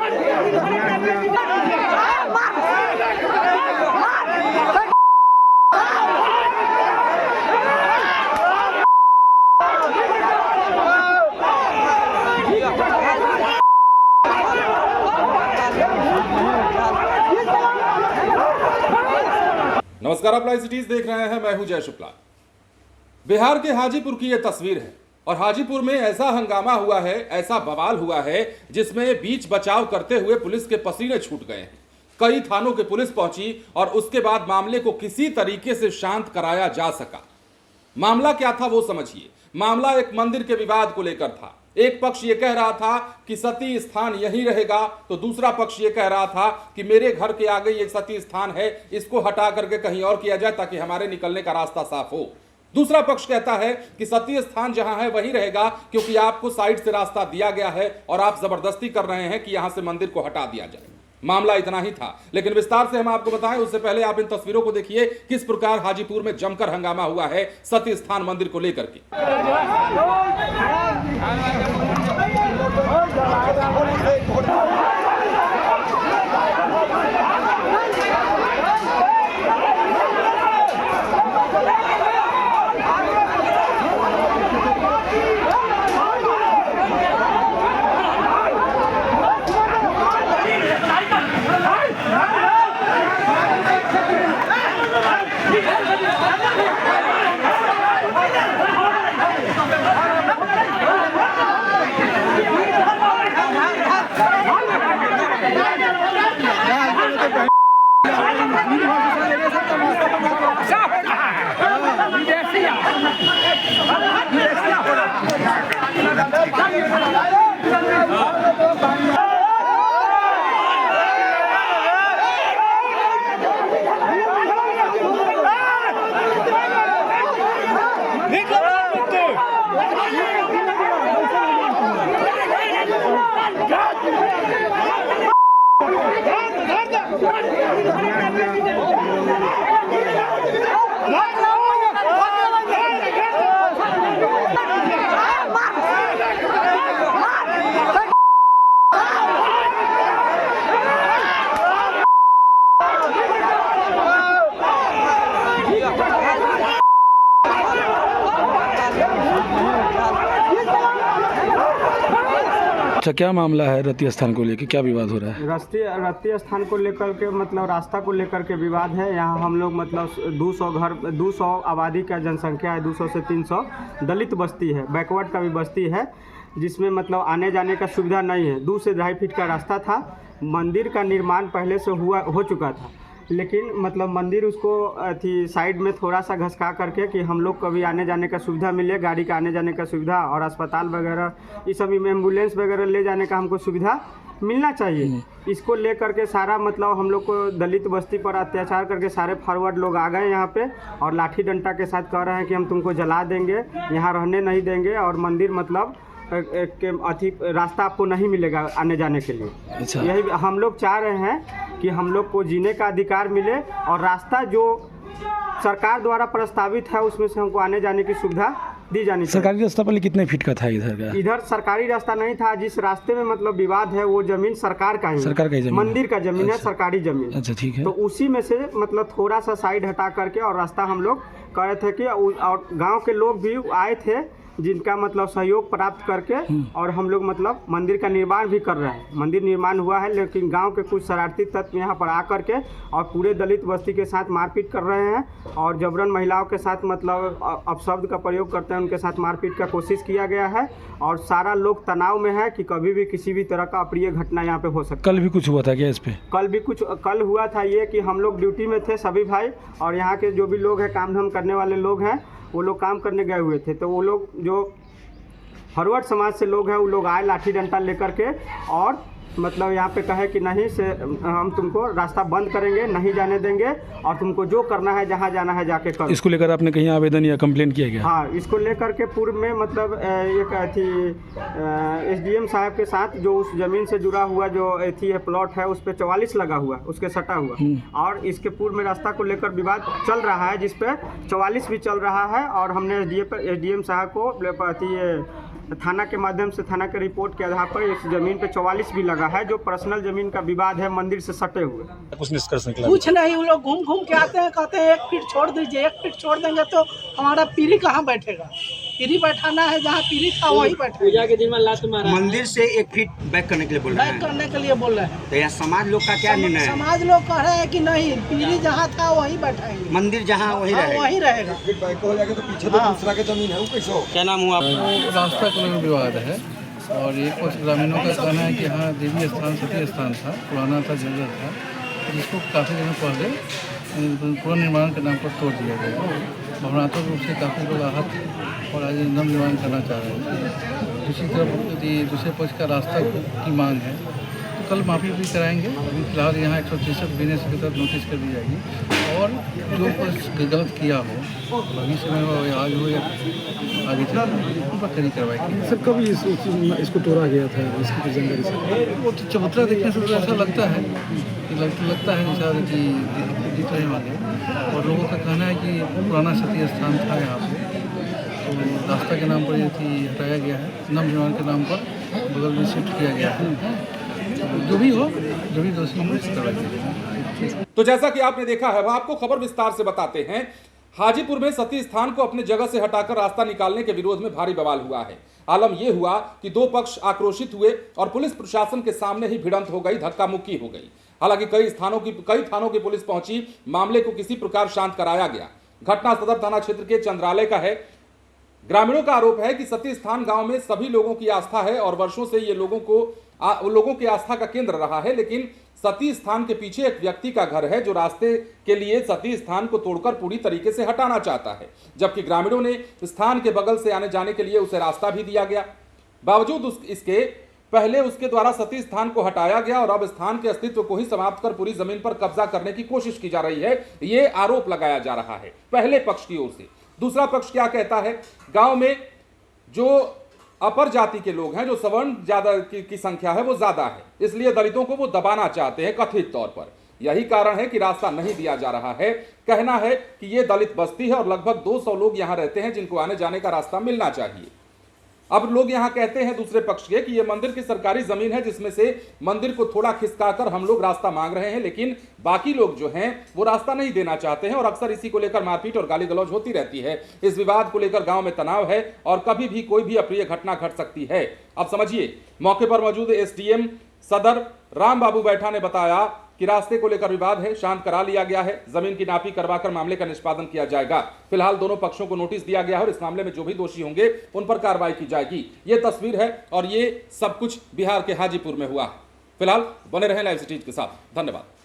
नमस्कार, आप live cities देख रहे हैं। मैं हूं जय शुक्ला। बिहार के हाजीपुर की यह तस्वीर है और हाजीपुर में ऐसा हंगामा हुआ है, ऐसा बवाल हुआ है जिसमें बीच बचाव करते हुए पुलिस के पसीने छूट गए हैं। कई थानों के पुलिस पहुंची और उसके बाद मामले को किसी तरीके से शांत कराया जा सका। मामला क्या था वो समझिए। मामला एक मंदिर के विवाद को लेकर था। एक पक्ष ये कह रहा था कि सती स्थान यहीं रहेगा, तो दूसरा पक्ष ये कह रहा था कि मेरे घर के आगे ये सती स्थान है, इसको हटा करके कहीं और किया जाए ताकि हमारे निकलने का रास्ता साफ हो। दूसरा पक्ष कहता है कि सती स्थान जहां है वहीं रहेगा क्योंकि आपको साइड से रास्ता दिया गया है और आप जबरदस्ती कर रहे हैं कि यहां से मंदिर को हटा दिया जाए। मामला इतना ही था, लेकिन विस्तार से हम आपको बताएं उससे पहले आप इन तस्वीरों को देखिए किस प्रकार हाजीपुर में जमकर हंगामा हुआ है सती स्थान मंदिर को लेकर के। अच्छा, क्या मामला है? रतिया स्थान को लेकर क्या विवाद हो रहा है? रतिया स्थान को लेकर के मतलब रास्ता को लेकर के विवाद है। यहाँ हम लोग मतलब 200 आबादी का जनसंख्या है, 200 से 300 दलित बस्ती है, बैकवर्ड का भी बस्ती है, जिसमें मतलब आने जाने का सुविधा नहीं है। 2 से 2.5 फीट का रास्ता था। मंदिर का निर्माण पहले से हो चुका था, लेकिन मतलब मंदिर उसको साइड में थोड़ा सा घसका करके कि हम लोग को भी आने जाने का सुविधा मिले, गाड़ी का आने जाने का सुविधा और अस्पताल वगैरह ये सब एम्बुलेंस वगैरह ले जाने का हमको सुविधा मिलना चाहिए। इसको ले करके सारा मतलब हम लोग को दलित बस्ती पर अत्याचार करके सारे फॉरवर्ड लोग आ गए यहाँ पे और लाठी डंडा के साथ कह रहे हैं कि हम तुमको जला देंगे, यहाँ रहने नहीं देंगे और मंदिर मतलब रास्ता आपको नहीं मिलेगा आने जाने के लिए। अच्छा। यही हम लोग चाह रहे हैं कि हम लोग को जीने का अधिकार मिले और रास्ता जो सरकार द्वारा प्रस्तावित है उसमें से हमको आने जाने की सुविधा दी जानी चाहिए। सरकारी रास्ता पहले कितने फीट का था इधर का? इधर सरकारी रास्ता नहीं था। जिस रास्ते में मतलब विवाद है वो जमीन सरकार का ही, सरकार का ही जमीन, मंदिर का जमीन है, अच्छा। सरकारी जमीन। अच्छा, ठीक है। तो उसी में से मतलब थोड़ा सा साइड हटा करके और रास्ता हम लोग कह रहे थे कि और गाँव के लोग भी आए थे जिनका मतलब सहयोग प्राप्त करके और हम लोग मतलब मंदिर का निर्माण भी कर रहे हैं। मंदिर निर्माण हुआ है, लेकिन गांव के कुछ शरारती तत्व यहाँ पर आकर के और पूरे दलित बस्ती के साथ मारपीट कर रहे हैं और जबरन महिलाओं के साथ मतलब अपशब्द का प्रयोग करते हैं, उनके साथ मारपीट का कोशिश किया गया है और सारा लोग तनाव में है कि कभी भी किसी भी तरह का अप्रिय घटना यहाँ पे हो सकती है। कल भी कुछ हुआ था क्या इस पे? कल हुआ था ये कि हम लोग ड्यूटी में थे सभी भाई और यहाँ के जो भी लोग हैं, काम धाम करने वाले लोग हैं, वो लोग काम करने गए हुए थे। तो वो लोग जो फॉरवर्ड समाज से लोग हैं वो लोग आए लाठी डंडा लेकर के और मतलब यहाँ पे कहे कि नहीं से हम तुमको रास्ता बंद करेंगे, नहीं जाने देंगे और तुमको जो करना है जहाँ जाना है जाके करो। इसको लेकर आपने कहीं आवेदन या कंप्लेंट किया गया? हाँ, इसको लेकर के पूर्व में मतलब एक SDM साहब के साथ जो उस ज़मीन से जुड़ा हुआ जो है प्लॉट है उस पर 44 लगा हुआ, उसके सटा हुआ और इसके पूर्व में रास्ता को लेकर विवाद चल रहा है जिस पे 44 भी चल रहा है और हमने SDM साहब को थाना के माध्यम से, थाना के रिपोर्ट के आधार पर इस ज़मीन पे 44 भी लगा है, जो पर्सनल ज़मीन का विवाद है मंदिर से सटे हुए। कुछ निष्कर्ष निकला? कुछ नहीं, वो लोग घूम घूम के आते हैं, कहते हैं 1 फीट छोड़ दीजिए, 1 फीट छोड़ देंगे तो हमारा पीढ़ी कहाँ बैठेगा। पीढ़ी बैठाना है, जहाँ पीढ़ी था वहीं बैठे। पूजा के दिन में लात मारा, मंदिर से 1 फीट बैक करने के लिए बोल रहे बैक हैं। करने के लिए बोल रहे हैं। तो यहाँ समाज लोग का क्या निर्णय है? समाज लोग कह रहे हैं कि नहीं, पीढ़ी जहाँ था वहीं बैठाएंगे, मंदिर जहाँ वही हाँ, रहेगा। वहीं रहेगा। क्या नाम हुआ? रास्ता को लेकर विवाद है और एक कुछ ग्रामीणों का कहना है कि यहाँ देवी स्थान सती स्थान था, पुराना था, जंगल था, जिसको काफ़ी दिनों पहले पुनर्निर्माण के नाम पर तोड़ दिया गया। भावनात्मक रूप से काफ़ी लोग आहत और आज नवनिर्माण करना चाह रहे हैं। दूसरी तरफ यदि दूसरे पक्ष का रास्ता की मांग है तो कल माफ़ी भी कराएंगे। अभी फिलहाल यहाँ 163 बीएनएस के तहत नोटिस कर दी जाएगी और जो कुछ गलत किया हो भविष्य में वो आज हो या आगे चल उन पर कड़ी कार्रवाई की। सर कभी इसको तोड़ा गया था, इसकी जानकारी से? वो तो चबूतरा देखने से तो ऐसा लगता है कि लगता है जैसा कि दिख रहे होंगे और लोगों का कहना है कि पुराना सती स्थान था यहाँ पे, तो रास्ता के नाम पर ये थी हटाया गया है, नवनिर्माण के नाम पर बगल में शिफ्ट किया गया है। जो भी हो, जो भी दोषी हो कार्रवाई की जाएगी। तो जैसा कि आपने देखा है, वह आपको खबर विस्तार से बताते हैं। हाजीपुर में सती स्थान को अपने जगह से हटाकर रास्ता निकालने के विरोध में भारी बवाल हुआ है। आलम यह हुआ कि दो पक्ष आक्रोशित हुए और पुलिस प्रशासन के सामने ही भिड़ंत हो गई, धक्का मुक्की हो गई। हालांकि कई थानों की पुलिस पहुंची, मामले को किसी प्रकार शांत कराया गया। घटना सदर थाना क्षेत्र के चंद्रालय का है। ग्रामीणों का आरोप है कि सती स्थान गांव में सभी लोगों की आस्था है और वर्षों से ये लोगों की आस्था का केंद्र रहा है, लेकिन सती स्थान के पीछे एक व्यक्ति का घर है जो रास्ते के लिए सती स्थान को तोड़कर पूरी तरीके से हटाना चाहता है, जबकि ग्रामीणों ने स्थान के बगल से आने जाने के लिए उसे रास्ता भी दिया गया। बावजूद इसके पहले उसके द्वारा सती स्थान को हटाया गया और अब स्थान के अस्तित्व को ही समाप्त कर पूरी जमीन पर कब्जा करने की कोशिश की जा रही है, ये आरोप लगाया जा रहा है पहले पक्ष की ओर से। दूसरा पक्ष क्या कहता है? गांव में जो अपर जाति के लोग हैं, जो सवर्ण ज्यादा की संख्या है वो ज्यादा है, इसलिए दलितों को वो दबाना चाहते हैं कथित तौर पर। यही कारण है कि रास्ता नहीं दिया जा रहा है। कहना है कि ये दलित बस्ती है और लगभग 200 लोग यहां रहते हैं जिनको आने जाने का रास्ता मिलना चाहिए। अब लोग यहां कहते हैं दूसरे पक्ष के कि ये मंदिर की सरकारी जमीन है, जिसमें से मंदिर को थोड़ा खिसकाकर हम लोग रास्ता मांग रहे हैं, लेकिन बाकी लोग जो हैं वो रास्ता नहीं देना चाहते हैं और अक्सर इसी को लेकर मारपीट और गाली गलौज होती रहती है। इस विवाद को लेकर गांव में तनाव है और कभी भी कोई भी अप्रिय घटना घट सकती है। अब समझिए, मौके पर मौजूद एसडीएम सदर राम बाबू बैठा ने बताया कि रास्ते को लेकर विवाद है, शांत करा लिया गया है, जमीन की नापी करवाकर मामले का निष्पादन किया जाएगा। फिलहाल दोनों पक्षों को नोटिस दिया गया है और इस मामले में जो भी दोषी होंगे उन पर कार्रवाई की जाएगी। ये तस्वीर है और ये सब कुछ बिहार के हाजीपुर में हुआ है। फिलहाल बने रहें लाइव सिटीज के साथ। धन्यवाद।